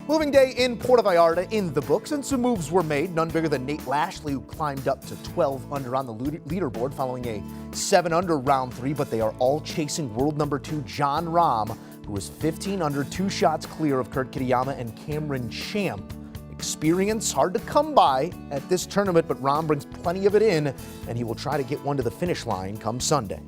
Moving day in Puerto Vallarta in the books, and some moves were made. None bigger than Nate Lashley, who climbed up to 12 under on the leaderboard following a 7 under round 3, but they are all chasing world number 2 Jon Rahm, who was 15 under, 2 shots clear of Kurt Kitayama and Cameron Champ. Experience hard to come by at this tournament, but Rahm brings plenty of it in, and he will try to get one to the finish line come Sunday.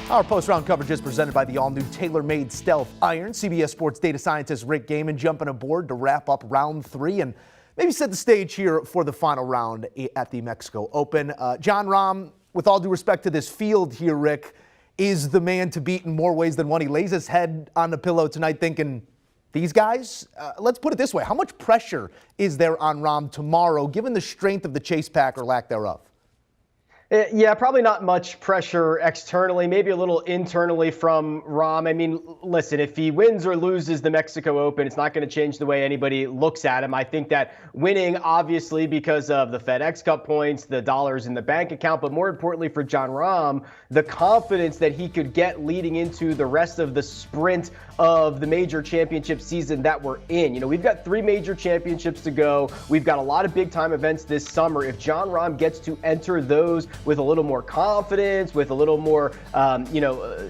Our post-round coverage is presented by the all-new tailor-made Stealth Iron. CBS Sports data scientist Rick Gehman jumping aboard to wrap up round 3 and maybe set the stage here for the final round at the Mexico Open. Jon Rahm, with all due respect to this field here, Rick, is the man to beat in more ways than one. He lays his head on the pillow tonight thinking, these guys? Let's put it this way. How much pressure is there on Rahm tomorrow, given the strength of the chase pack or lack thereof? Yeah, probably not much pressure externally, maybe a little internally from Rahm. I mean, listen, if he wins or loses the Mexico Open, it's not going to change the way anybody looks at him. I think that winning, obviously, because of the FedEx Cup points, the dollars in the bank account, but more importantly for Jon Rahm, the confidence that he could get leading into the rest of the sprint of the major championship season that we're in. You know, we've got 3 major championships to go. We've got a lot of big time events this summer. If Jon Rahm gets to enter those with a little more confidence, with a little more,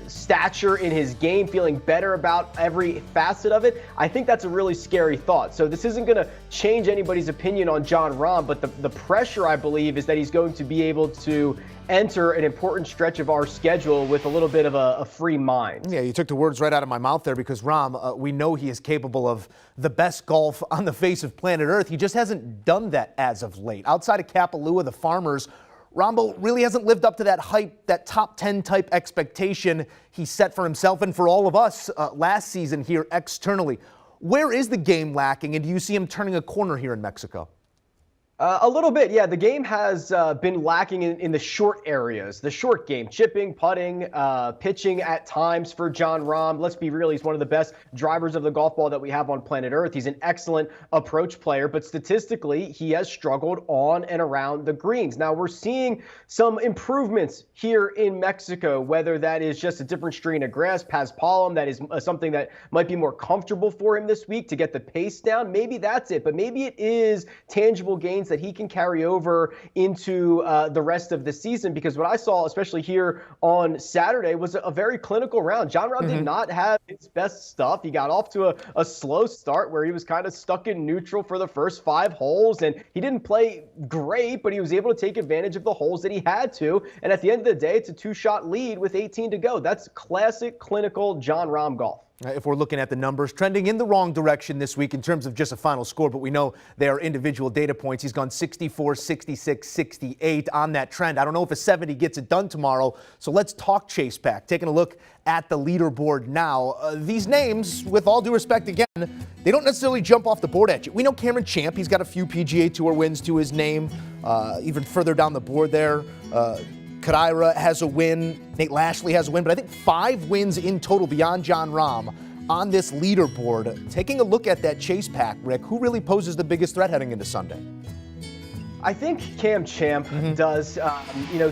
stature in his game, feeling better about every facet of it, I think that's a really scary thought. So this isn't going to change anybody's opinion on Jon Rahm, but the pressure, I believe, is that he's going to be able to enter an important stretch of our schedule with a little bit of a free mind. Yeah, you took the words right out of my mouth there, because Rahm, we know he is capable of the best golf on the face of planet Earth. He just hasn't done that as of late. Outside of Kapalua, the Farmers, Rambo really hasn't lived up to that hype, that top 10 type expectation he set for himself and for all of us last season here externally. Where is the game lacking, and do you see him turning a corner here in Mexico? A little bit, yeah. The game has been lacking in the short areas, the short game, chipping, putting, pitching at times for Jon Rahm. Let's be real, he's one of the best drivers of the golf ball that we have on planet Earth. He's an excellent approach player, but statistically, he has struggled on and around the greens. Now, we're seeing some improvements here in Mexico, whether that is just a different strain of grass, paspalum, that is something that might be more comfortable for him this week to get the pace down. Maybe that's it, but maybe it is tangible gains that he can carry over into the rest of the season, because what I saw, especially here on Saturday, was a very clinical round. Jon Rahm did not have his best stuff. He got off to a slow start where he was kind of stuck in neutral for the first 5 holes, and he didn't play great, but he was able to take advantage of the holes that he had to. And at the end of the day, it's a 2-shot lead with 18 to go. That's classic clinical Jon Rahm golf. If we're looking at the numbers, trending in the wrong direction this week in terms of just a final score, but we know they are individual data points. He's gone 64, 66, 68 on that trend. I don't know if a 70 gets it done tomorrow, so let's talk chase pack. Taking a look at the leaderboard now. These names, with all due respect again, they don't necessarily jump off the board at you. We know Cameron Champ, he's got a few PGA Tour wins to his name. Even further down the board there, Kadira has a win, Nate Lashley has a win, but I think 5 wins in total beyond Jon Rahm on this leaderboard. Taking a look at that chase pack, Rick, who really poses the biggest threat heading into Sunday? I think Cam Champ does.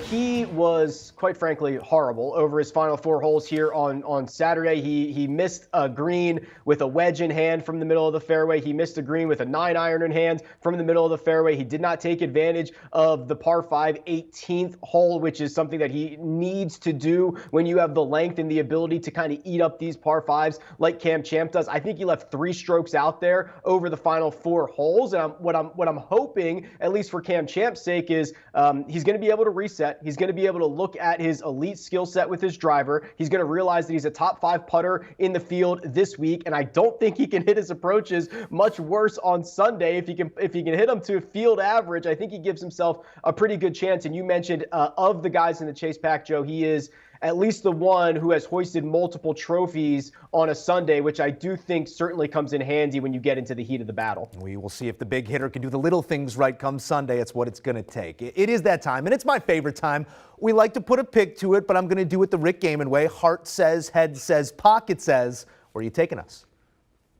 He was, quite frankly, horrible over his final 4 holes here on Saturday. He missed a green with a wedge in hand from the middle of the fairway. He missed a green with a 9-iron in hand from the middle of the fairway. He did not take advantage of the par 5 18th hole, which is something that he needs to do when you have the length and the ability to kind of eat up these par 5s like Cam Champ does. I think he left 3 strokes out there over the final 4 holes. And what I'm hoping, at least for Cam Champ's sake, is he's going to be able to reset. He's going to be able to look at his elite skill set with his driver. He's going to realize that he's a top 5 putter in the field this week, and I don't think he can hit his approaches much worse on Sunday. If he can hit them to field average, I think he gives himself a pretty good chance. And you mentioned of the guys in the chase pack, Joe, he is at least the one who has hoisted multiple trophies on a Sunday, which I do think certainly comes in handy when you get into the heat of the battle. We will see if the big hitter can do the little things right come Sunday. It's what it's going to take. It is that time, and it's my favorite time. We like to put a pick to it, but I'm going to do it the Rick Gehman way. Heart says, head says, pocket says. Where are you taking us?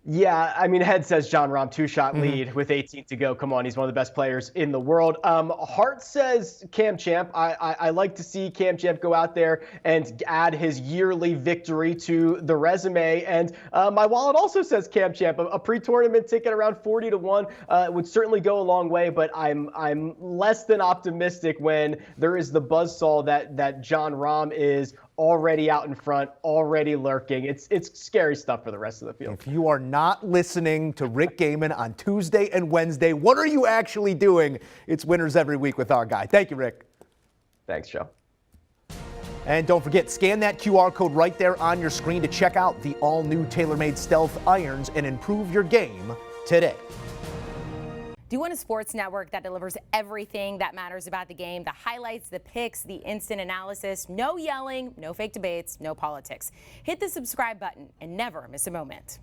Yeah, I mean, head says Jon Rahm, two-shot lead with 18 to go. Come on, he's one of the best players in the world. Hart says Cam Champ. I like to see Cam Champ go out there and add his yearly victory to the resume. And my wallet also says Cam Champ. A pre-tournament ticket around 40 to 1 would certainly go a long way, but I'm less than optimistic when there is the buzzsaw that Jon Rahm is already out in front, already lurking. It's scary stuff for the rest of the field. If you are not listening to Rick Gehman on Tuesday and Wednesday, what are you actually doing? It's winners every week with our guy. Thank you, Rick. Thanks, Joe. And don't forget, scan that QR code right there on your screen to check out the all-new TaylorMade Stealth irons and improve your game today. Do you want a sports network that delivers everything that matters about the game? The highlights, the picks, the instant analysis, no yelling, no fake debates, no politics. Hit the subscribe button and never miss a moment.